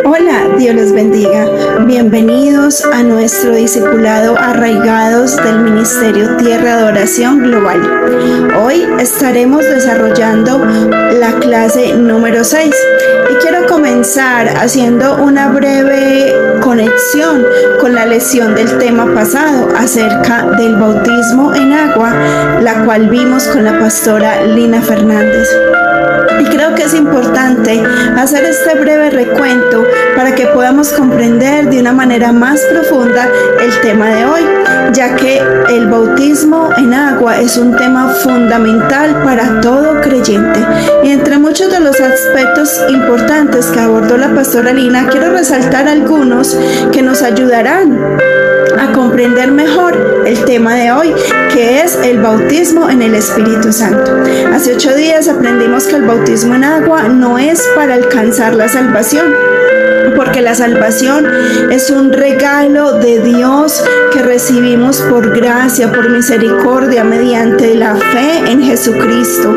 Hola, Dios los bendiga. Bienvenidos a nuestro discipulado Arraigados del Ministerio Tierra de Oración Global. Hoy estaremos desarrollando la clase número 6 y quiero comenzar haciendo una breve conexión con la lección del tema pasado acerca del bautismo en agua, la cual vimos con la pastora Lina Fernández. Y creo que es importante hacer este breve recuento para que podamos comprender de una manera más profunda el tema de hoy, ya que el bautismo en agua es un tema fundamental para todo creyente. Y entre muchos de los aspectos importantes que abordó la pastora Lina, quiero resaltar algunos que nos ayudarán a comprender mejor el tema de hoy, que es el bautismo en el Espíritu Santo. Hace 8 días aprendimos que el bautismo en agua no es para alcanzar la salvación, porque la salvación es un regalo de Dios que recibimos por gracia, por misericordia, mediante la fe en Jesucristo.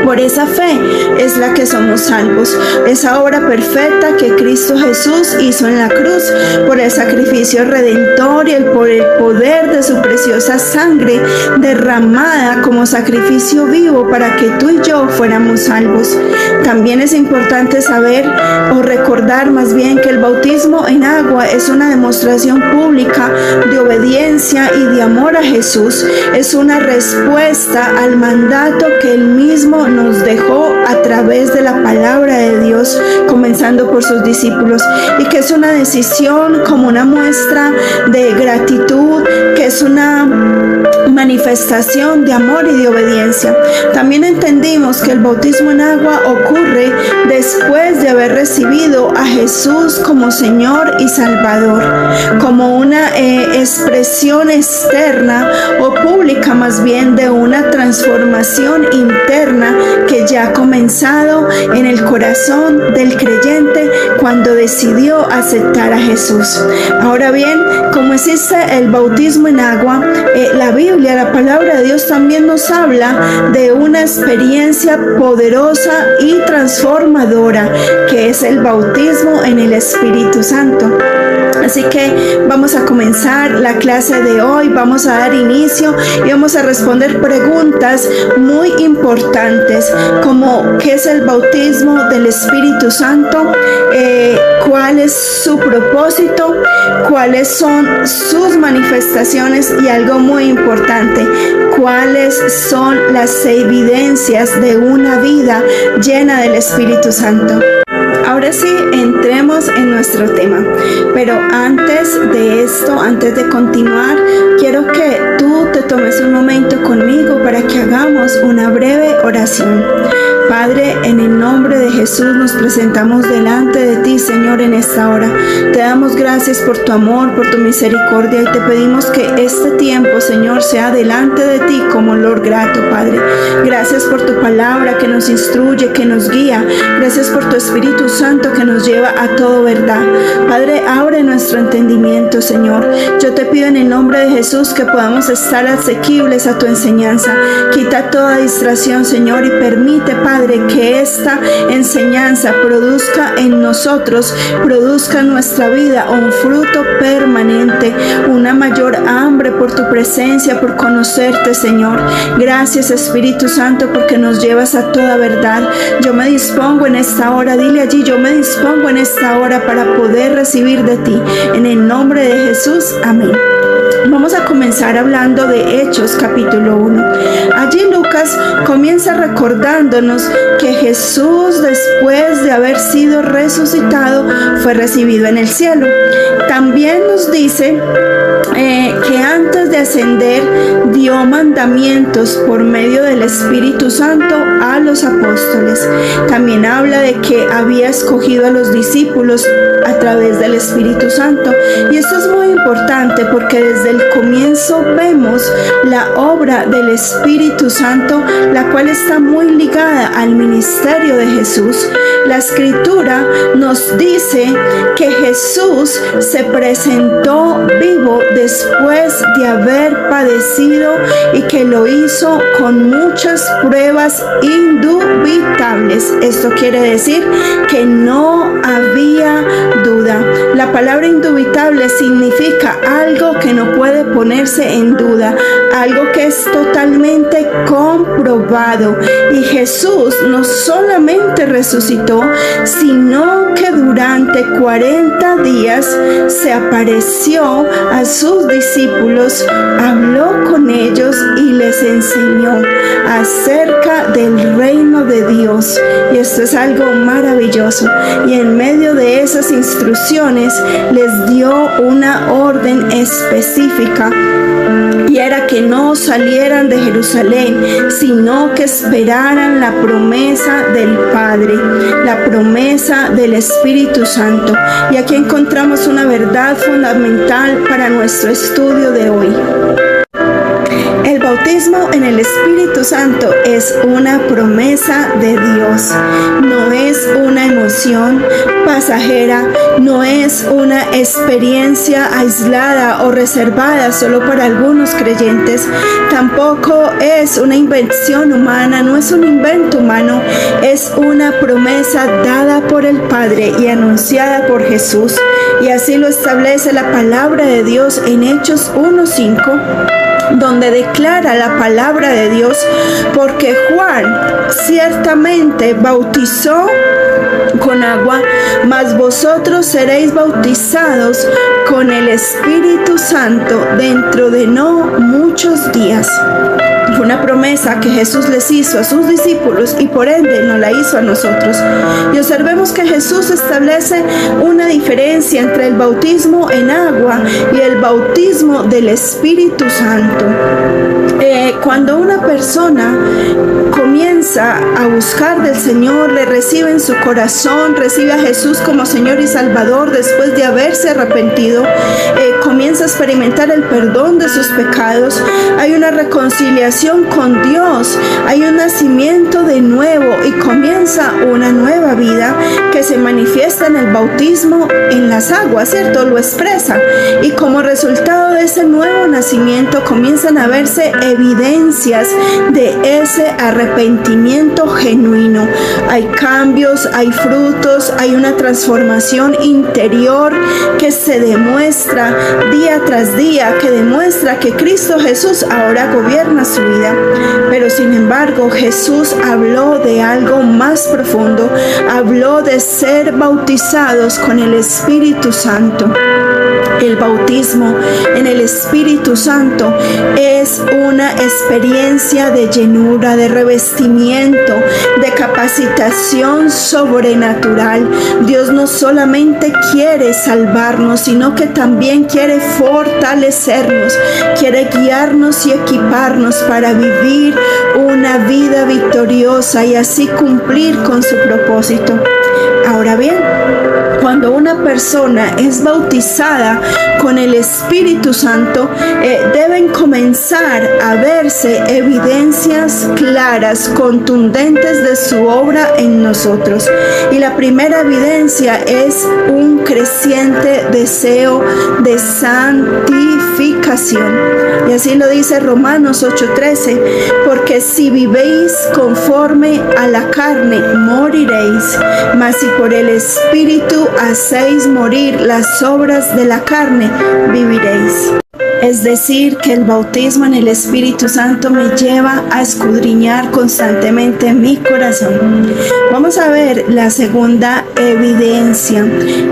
Por esa fe es la que somos salvos, esa obra perfecta que Cristo Jesús hizo en la cruz, por el sacrificio redentor y por el poder de su preciosa sangre derramada como sacrificio vivo para que tú y yo fuéramos salvos. También es importante saber o recordar más bien que el bautismo en agua es una demostración pública de obediencia y de amor a Jesús. Es una respuesta al mandato que Él mismo nos dejó a través de la palabra de Dios, comenzando por sus discípulos, y que es una decisión como una muestra de gratitud, que es una manifestación de amor y de obediencia. También entendimos que el bautismo en agua ocurre después de haber recibido a Jesús como Señor y Salvador, como una expresión externa o pública más bien de una transformación interna que ya ha comenzado en el corazón del creyente cuando decidió aceptar a Jesús. Ahora bien, como existe el bautismo en agua, la Biblia, la palabra de Dios también nos habla de una experiencia poderosa y transformadora que es el bautismo en el Espíritu Santo. Así que vamos a comenzar la clase de hoy, vamos a dar inicio y vamos a responder preguntas muy importantes como ¿qué es el bautismo del Espíritu Santo? ¿Cuál es su propósito? ¿Cuáles son sus manifestaciones? Y algo muy importante, ¿cuáles son las evidencias de una vida llena del Espíritu Santo? Ahora sí, entremos en nuestro tema. Pero antes de esto, antes de continuar, quiero que tú te tomes un momento conmigo para que hagamos una breve oración. Padre, en el nombre de Jesús nos presentamos delante de ti, Señor, en esta hora. Te damos gracias por tu amor, por tu misericordia y te pedimos que este tiempo, Señor, sea delante de ti como olor grato, Padre. Gracias por tu palabra que nos instruye, que nos guía. Gracias por tu Espíritu Santo que nos lleva a todo verdad. Padre, abre nuestro entendimiento, Señor. Yo te pido en el nombre de Jesús que podamos estar asequibles a tu enseñanza. Quita toda distracción, Señor, y permite, Padre, que esta enseñanza produzca en nosotros, produzca en nuestra vida un fruto permanente, una mayor hambre por tu presencia, por conocerte, Señor. Gracias, Espíritu Santo, porque nos llevas a toda verdad. Yo me dispongo en esta hora, dile allí, yo me dispongo en esta hora para poder recibir de ti. En el nombre de Jesús, amén. Vamos a comenzar hablando de Hechos capítulo 1. Allí Lucas comienza recordándonos que Jesús, después de haber sido resucitado, fue recibido en el cielo. También nos dice que antes de ascender dio mandamientos por medio del Espíritu Santo a los apóstoles. También habla de que había escogido a los discípulos a través del Espíritu Santo. Y esto es muy importante porque desde el comienzo vemos la obra del Espíritu Espíritu Santo, la cual está muy ligada al ministerio de Jesús. La Escritura nos dice que Jesús se presentó vivo después de haber padecido y que lo hizo con muchas pruebas indubitables. Esto quiere decir que no había duda. La palabra indubitable significa algo que no puede ponerse en duda, algo que es totalmente comprobado. Y Jesús no solamente resucitó, sino que durante 40 días se apareció a sus discípulos, habló con ellos y les enseñó acerca del reino de Dios. Y esto es algo maravilloso. Y en medio de esas instrucciones les dio una orden específica, y era que no salieran de Jerusalén, sino que esperaran la promesa del Padre, la promesa del Espíritu Santo. Y aquí encontramos una verdad fundamental para nuestro estudio de hoy. El bautismo en el Espíritu Santo es una promesa de Dios, no es una emoción pasajera, no es una experiencia aislada o reservada solo para algunos creyentes, tampoco es una invención humana, no es un invento humano, es una promesa dada por el Padre y anunciada por Jesús, y así lo establece la palabra de Dios en Hechos 1:5. Donde declara la palabra de Dios, porque Juan ciertamente bautizó con agua, mas vosotros seréis bautizados con el Espíritu Santo dentro de no muchos días. Fue una promesa que Jesús les hizo a sus discípulos y por ende nos la hizo a nosotros. Y observemos que Jesús establece una diferencia entre el bautismo en agua y el bautismo del Espíritu Santo. Cuando una persona comienza a buscar del Señor, le recibe en su corazón, recibe a Jesús como Señor y Salvador después de haberse arrepentido, comienza a experimentar el perdón de sus pecados, hay una reconciliación con Dios, hay un nacimiento de nuevo y comienza una nueva vida que se manifiesta en el bautismo en las aguas, ¿cierto? Lo expresa. Y como resultado de ese nuevo nacimiento comienzan a verse evidencias de ese arrepentimiento genuino. Hay cambios, hay frutos, hay una transformación interior que se demuestra día tras día, que demuestra que Cristo Jesús ahora gobierna su vida. Pero sin embargo, Jesús habló de algo más profundo, habló de ser bautizados con el Espíritu Santo. El bautismo en el Espíritu Santo es una experiencia de llenura, de revestimiento, de capacitación sobrenatural. Dios no solamente quiere salvarnos, sino que también quiere fortalecernos, quiere guiarnos y equiparnos para vivir una vida victoriosa y así cumplir con su propósito. Ahora bien, cuando una persona es bautizada con el Espíritu Santo, deben comenzar a verse evidencias claras, contundentes de su obra en nosotros. Y la primera evidencia es un creciente deseo de santificación. Y así lo dice Romanos 8:13, porque si vivéis conforme a la carne, moriréis, mas si por el Espíritu hacéis morir las obras de la carne, viviréis. Es decir, que el bautismo en el Espíritu Santo me lleva a escudriñar constantemente mi corazón. Vamos a ver la segunda evidencia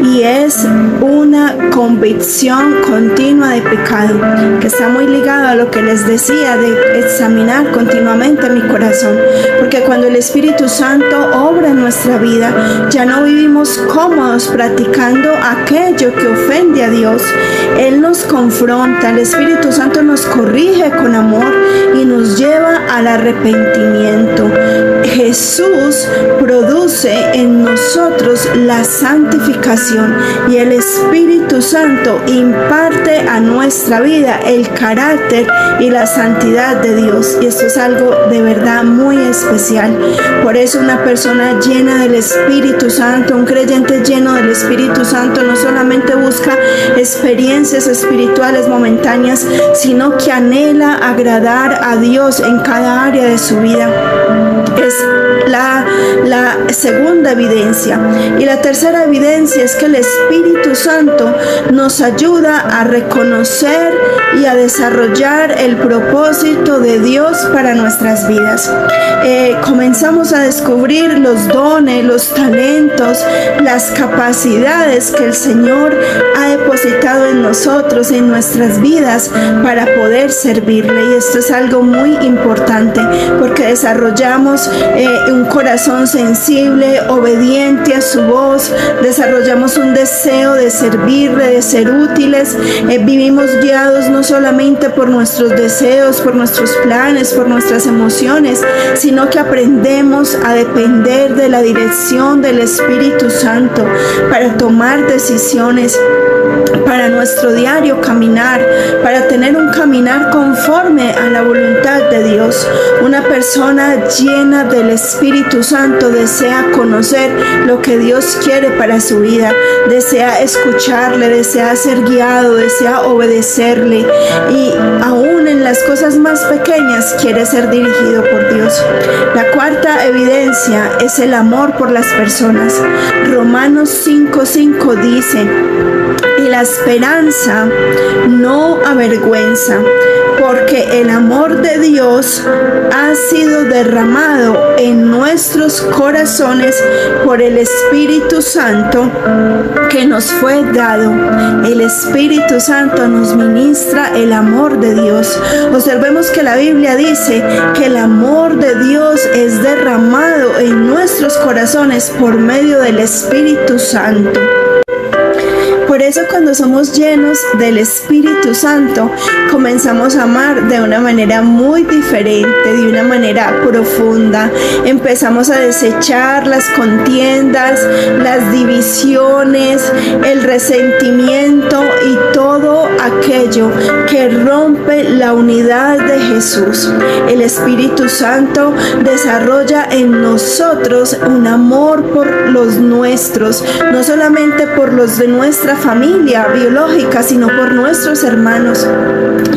y es una convicción continua de pecado, que está muy ligado a lo que les decía de examinar continuamente mi corazón, porque cuando el Espíritu Santo obra en nuestra vida, ya no vivimos cómodos practicando aquello que ofende a Dios. Él nos confronta, el Espíritu Santo nos corrige con amor y nos lleva al arrepentimiento. Jesús produce en nosotros la santificación y el Espíritu Santo imparte a nuestra vida el carácter y la santidad de Dios. Y esto es algo de verdad muy especial. Por eso una persona llena del Espíritu Santo, un creyente lleno del Espíritu Santo, no solamente busca experiencias espirituales momentáneas, sino que anhela agradar a Dios en cada área de su vida. Es la segunda evidencia. Y la tercera evidencia es que el Espíritu Santo nos ayuda a reconocer y a desarrollar el propósito de Dios para nuestras vidas. Comenzamos a descubrir los dones, los talentos, las capacidades que el Señor ha depositado en nosotros, en nuestras vidas, para poder servirle. Y esto es algo muy importante, porque desarrollamos un corazón sensible, obediente a su voz, desarrollamos un deseo de servirle, de ser útiles, vivimos guiados no solamente por nuestros deseos, por nuestros planes, por nuestras emociones, sino que aprendemos a depender de la dirección del Espíritu Santo para tomar decisiones, para nuestro diario caminar, para tener un caminar conforme a la voluntad de Dios. Una persona llena del Espíritu Santo desea conocer lo que Dios quiere para su vida, desea escucharle, desea ser guiado, desea obedecerle, y aún en las cosas más pequeñas quiere ser dirigido por Dios. La cuarta evidencia es el amor por las personas. Romanos 5:5 dice: y la esperanza no avergüenza, porque el amor de Dios ha sido derramado en nuestros corazones por el Espíritu Santo que nos fue dado. El Espíritu Santo nos ministra el amor de Dios. Observemos que la Biblia dice que el amor de Dios es derramado en nuestros corazones por medio del Espíritu Santo. Por eso cuando somos llenos del Espíritu Santo, comenzamos a amar de una manera muy diferente, de una manera profunda. Empezamos a desechar las contiendas, las divisiones, el resentimiento y todo aquello que rompe la unidad de Jesús. El Espíritu Santo desarrolla en nosotros un amor por los nuestros, no solamente por los de nuestra familia biológica, sino por nuestros hermanos.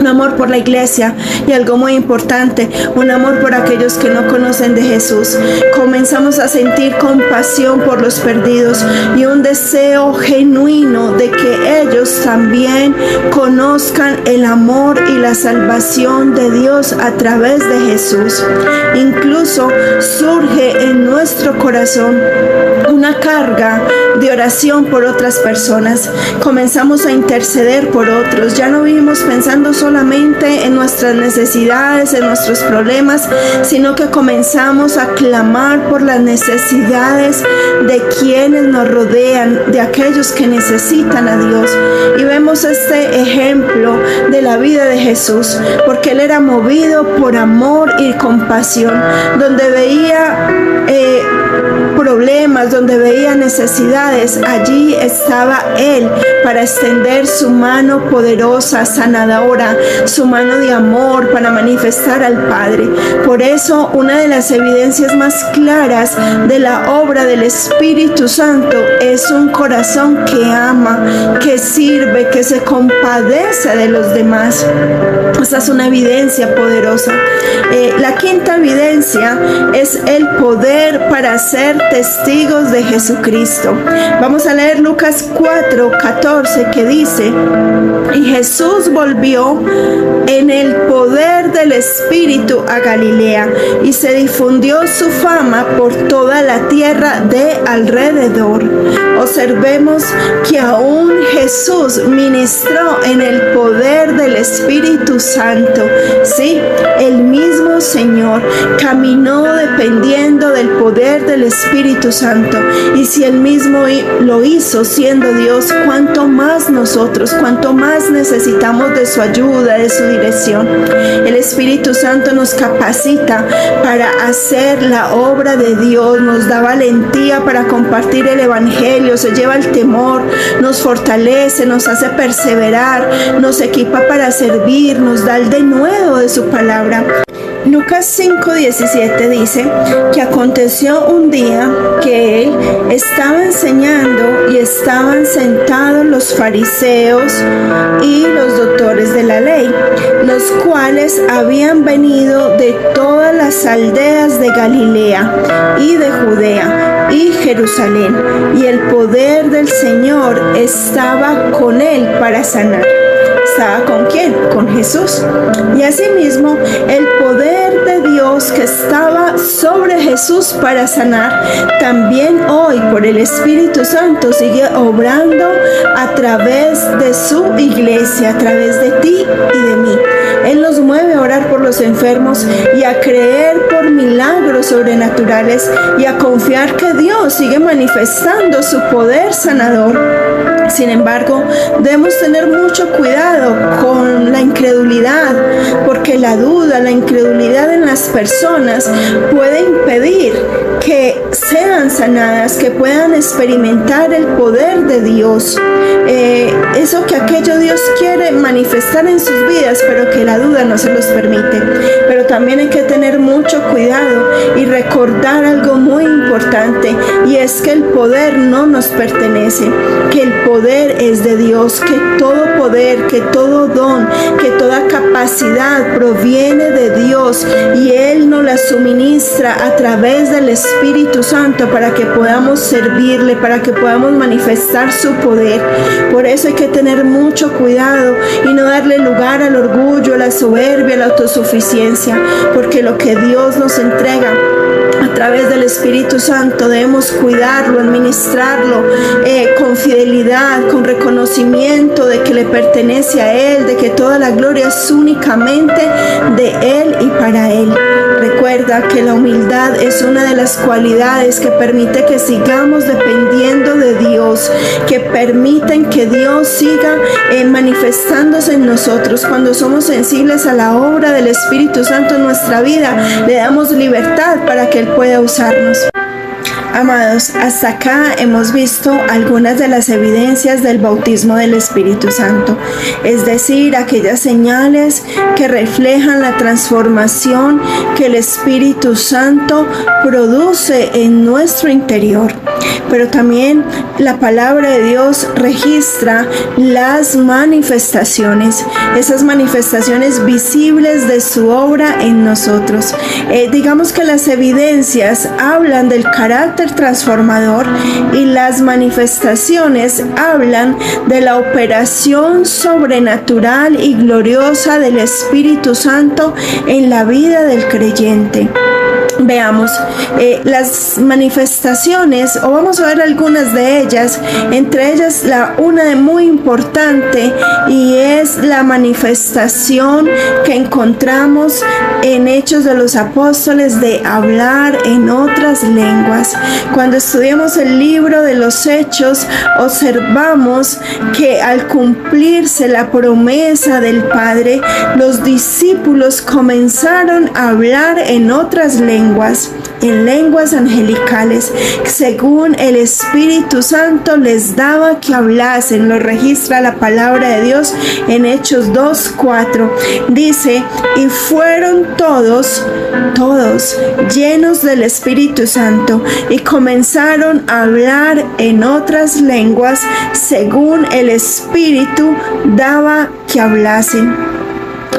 Un amor por la iglesia, y algo muy importante, un amor por aquellos que no conocen de Jesús. Comenzamos a sentir compasión por los perdidos y un deseo genuino de que ellos también conozcan el amor y la salvación de Dios a través de Jesús. Incluso surge en nuestro corazón una carga de oración por otras personas. Comenzamos a interceder por otros. Ya no vivimos pensando solamente en nuestras necesidades, en nuestros problemas, sino que comenzamos a clamar por las necesidades de quienes nos rodean, de aquellos que necesitan a Dios. Y vemos este ejemplo de la vida de Jesús, porque Él era movido por amor y compasión, donde veía problemas, donde veía necesidades, allí estaba Él para extender su mano poderosa, sanadora, su mano de amor para manifestar al Padre. Por eso, una de las evidencias más claras de la obra del Espíritu Santo es un corazón que ama, que sirve, que se compadece de los demás. Esta es una evidencia poderosa. La quinta evidencia es el poder para ser testigos de Jesucristo. Vamos a leer Lucas 4:14, que dice: y Jesús volvió en el poder del Espíritu a Galilea, y se difundió su fama por toda la tierra de alrededor. Observemos que aún Jesús ministró en el poder del Espíritu Santo. Sí, el mismo Señor caminó dependiendo del poder del Espíritu Santo. Y si Él mismo lo hizo siendo Dios, ¿cuánto cuanto más nosotros, cuanto más necesitamos de su ayuda, de su dirección. El Espíritu Santo nos capacita para hacer la obra de Dios, nos da valentía para compartir el Evangelio, se lleva el temor, nos fortalece, nos hace perseverar, nos equipa para servir, nos da el denuedo de su palabra. Lucas 5:17 dice que aconteció un día que él estaba enseñando y estaban sentados los fariseos y los doctores de la ley, los cuales habían venido de todas las aldeas de Galilea y de Judea y Jerusalén, y el poder del Señor estaba con él para sanar. ¿Estaba con quién? Con Jesús. Y asimismo, el poder de Dios que estaba sobre Jesús para sanar, también hoy por el Espíritu Santo sigue obrando a través de su iglesia, a través de ti y de mí. Él nos mueve a orar por los enfermos y a creer por milagros sobrenaturales y a confiar que Dios sigue manifestando su poder sanador. Sin embargo, debemos tener mucho cuidado con la incredulidad, porque la duda, la incredulidad en las personas puede impedir que sean sanadas, que puedan experimentar el poder de Dios. Eso que aquello Dios quiere manifestar en sus vidas, pero que la duda no se los permite. Pero también hay que tener mucho cuidado y recordar algo muy importante, y es que el poder no nos pertenece, que el poder es de Dios, que todo poder, que todo don, que toda capacidad proviene de Dios, y Él nos la suministra a través del Espíritu Santo para que podamos servirle, para que podamos manifestar su poder. Por eso hay que tener mucho cuidado y no darle lugar al orgullo, a la soberbia, a la autosuficiencia, porque lo que Dios nos entrega a través del Espíritu Santo debemos cuidarlo, administrarlo con fidelidad, con reconocimiento de que le pertenece a Él, de que toda la gloria es únicamente de Él y para Él. Recuerda que la humildad es una de las cualidades que permite que sigamos dependiendo de Dios, que permiten que Dios siga manifestándose en nosotros. Cuando somos sensibles a la obra del Espíritu Santo en nuestra vida, le damos libertad para que Él pueda usarnos. Amados, hasta acá hemos visto algunas de las evidencias del bautismo del Espíritu Santo, es decir, aquellas señales que reflejan la transformación que el Espíritu Santo produce en nuestro interior. Pero también la palabra de Dios registra las manifestaciones, esas manifestaciones visibles de su obra en nosotros. Digamos que las evidencias hablan del carácter transformador y las manifestaciones hablan de la operación sobrenatural y gloriosa del Espíritu Santo en la vida del creyente. Veamos las manifestaciones, o vamos a ver algunas de ellas, entre ellas una de muy importante, y es la manifestación que encontramos en Hechos de los Apóstoles de hablar en otras lenguas. Cuando estudiamos el libro de los Hechos, observamos que al cumplirse la promesa del Padre, los discípulos comenzaron a hablar en otras lenguas, en lenguas angelicales, según el Espíritu Santo les daba que hablasen. Lo registra la palabra de Dios en Hechos 2:4. Dice: y fueron todos llenos del Espíritu Santo y comenzaron a hablar en otras lenguas, según el Espíritu daba que hablasen.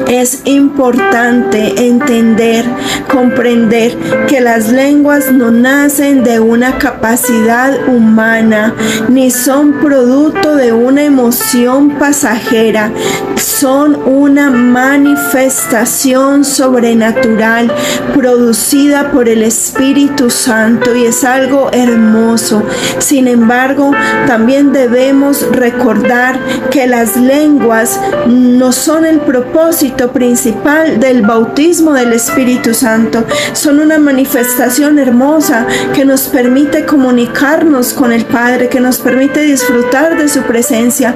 Es importante entender, comprender que las lenguas no nacen de una capacidad humana, ni son producto de una emoción pasajera. Son una manifestación sobrenatural producida por el Espíritu Santo, y es algo hermoso. Sin embargo, también debemos recordar que las lenguas no son el propósito propósito principal del bautismo del Espíritu Santo. Son una manifestación hermosa que nos permite comunicarnos con el Padre, que nos permite disfrutar de su presencia,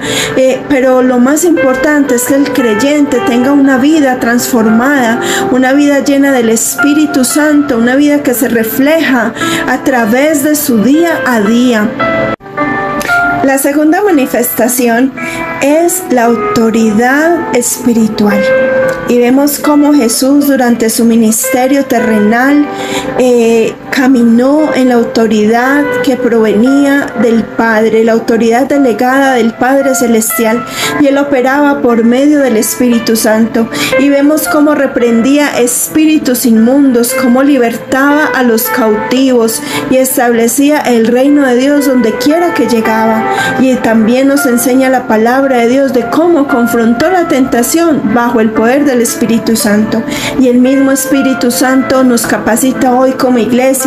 pero lo más importante es que el creyente tenga una vida transformada, una vida llena del Espíritu Santo, una vida que se refleja a través de su día a día. La segunda manifestación es la autoridad espiritual. Y vemos cómo Jesús durante su ministerio terrenal caminó en la autoridad que provenía del Padre, la autoridad delegada del Padre Celestial, y Él operaba por medio del Espíritu Santo. Y vemos cómo reprendía espíritus inmundos, cómo libertaba a los cautivos y establecía el reino de Dios donde quiera que llegaba. Y también nos enseña la palabra de Dios de cómo confrontó la tentación bajo el poder del Espíritu Santo. Y el mismo Espíritu Santo nos capacita hoy como iglesia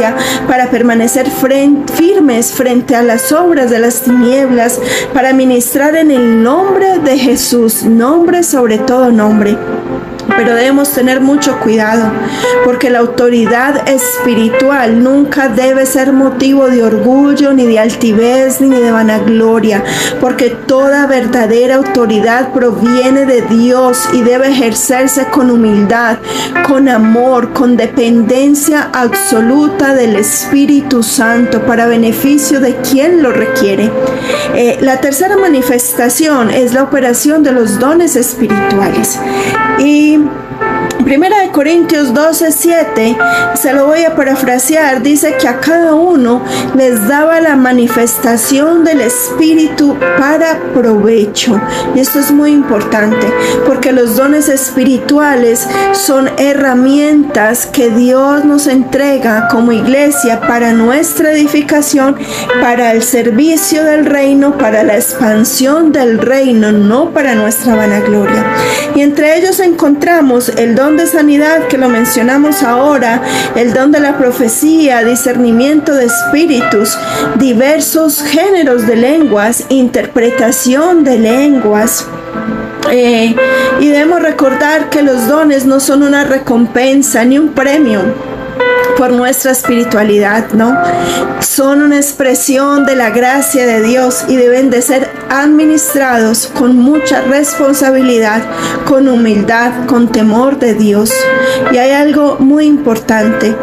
para permanecer firmes frente a las obras de las tinieblas, para ministrar en el nombre de Jesús, nombre sobre todo nombre. Pero debemos tener mucho cuidado, porque la autoridad espiritual nunca debe ser motivo de orgullo, ni de altivez, ni de vanagloria, porque toda verdadera autoridad proviene de Dios y debe ejercerse con humildad, con amor, con dependencia absoluta del Espíritu Santo para beneficio de quien lo requiere. La tercera manifestación es la operación de los dones espirituales. Y 1 Corintios 12:7, se lo voy a parafrasear, dice que a cada uno les daba la manifestación del Espíritu para provecho. Y esto es muy importante, porque los dones espirituales son herramientas que Dios nos entrega como iglesia para nuestra edificación, para el servicio del reino, para la expansión del reino, no para nuestra vanagloria. Y entre ellos encontramos el don de sanidad, que lo mencionamos ahora, el don de la profecía, discernimiento de espíritus, diversos géneros de lenguas, interpretación de lenguas. Y debemos recordar que los dones no son una recompensa ni un premio por nuestra espiritualidad, ¿no? Son una expresión de la gracia de Dios y deben de ser administrados con mucha responsabilidad, con humildad, con temor de Dios. Y hay algo muy importante,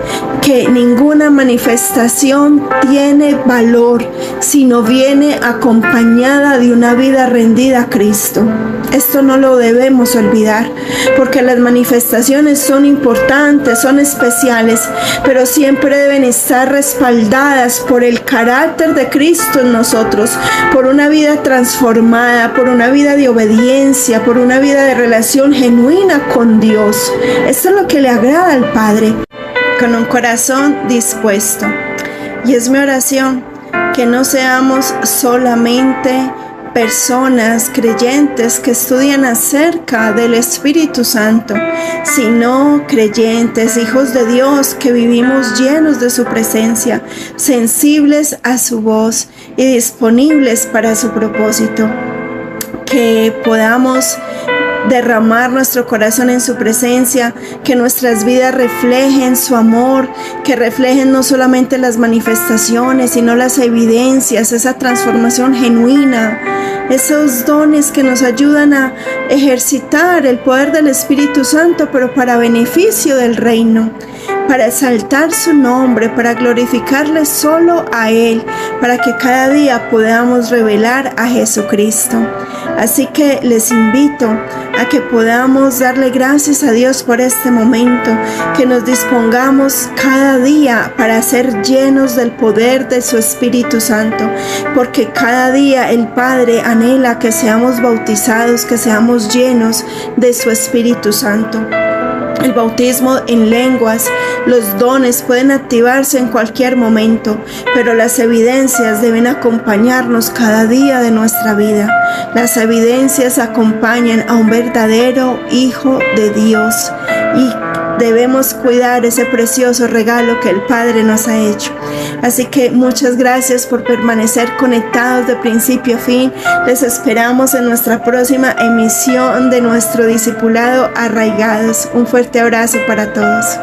que ninguna manifestación tiene valor si no viene acompañada de una vida rendida a Cristo. Esto no lo debemos olvidar, porque las manifestaciones son importantes, son especiales, pero siempre deben estar respaldadas por el carácter de Cristo en nosotros, por una vida transformada, por una vida de obediencia, por una vida de relación genuina con Dios. Esto es lo que le agrada al Padre, con un corazón dispuesto. Y es mi oración que no seamos solamente personas creyentes que estudian acerca del Espíritu Santo, sino creyentes, hijos de Dios, que vivimos llenos de su presencia, sensibles a su voz y disponibles para su propósito. Que podamos derramar nuestro corazón en su presencia, que nuestras vidas reflejen su amor, que reflejen no solamente las manifestaciones, sino las evidencias, esa transformación genuina, esos dones que nos ayudan a ejercitar el poder del Espíritu Santo, pero para beneficio del reino, para exaltar su nombre, para glorificarle solo a Él, para que cada día podamos revelar a Jesucristo. Así que les invito a que podamos darle gracias a Dios por este momento, que nos dispongamos cada día para ser llenos del poder de su Espíritu Santo, porque cada día el Padre anhela que seamos bautizados, que seamos llenos de su Espíritu Santo. El bautismo en lenguas, los dones pueden activarse en cualquier momento, pero las evidencias deben acompañarnos cada día de nuestra vida. Las evidencias acompañan a un verdadero Hijo de Dios y debemos cuidar ese precioso regalo que el Padre nos ha hecho. Así que muchas gracias por permanecer conectados de principio a fin. Les esperamos en nuestra próxima emisión de nuestro discipulado Arraigados. Un fuerte abrazo para todos.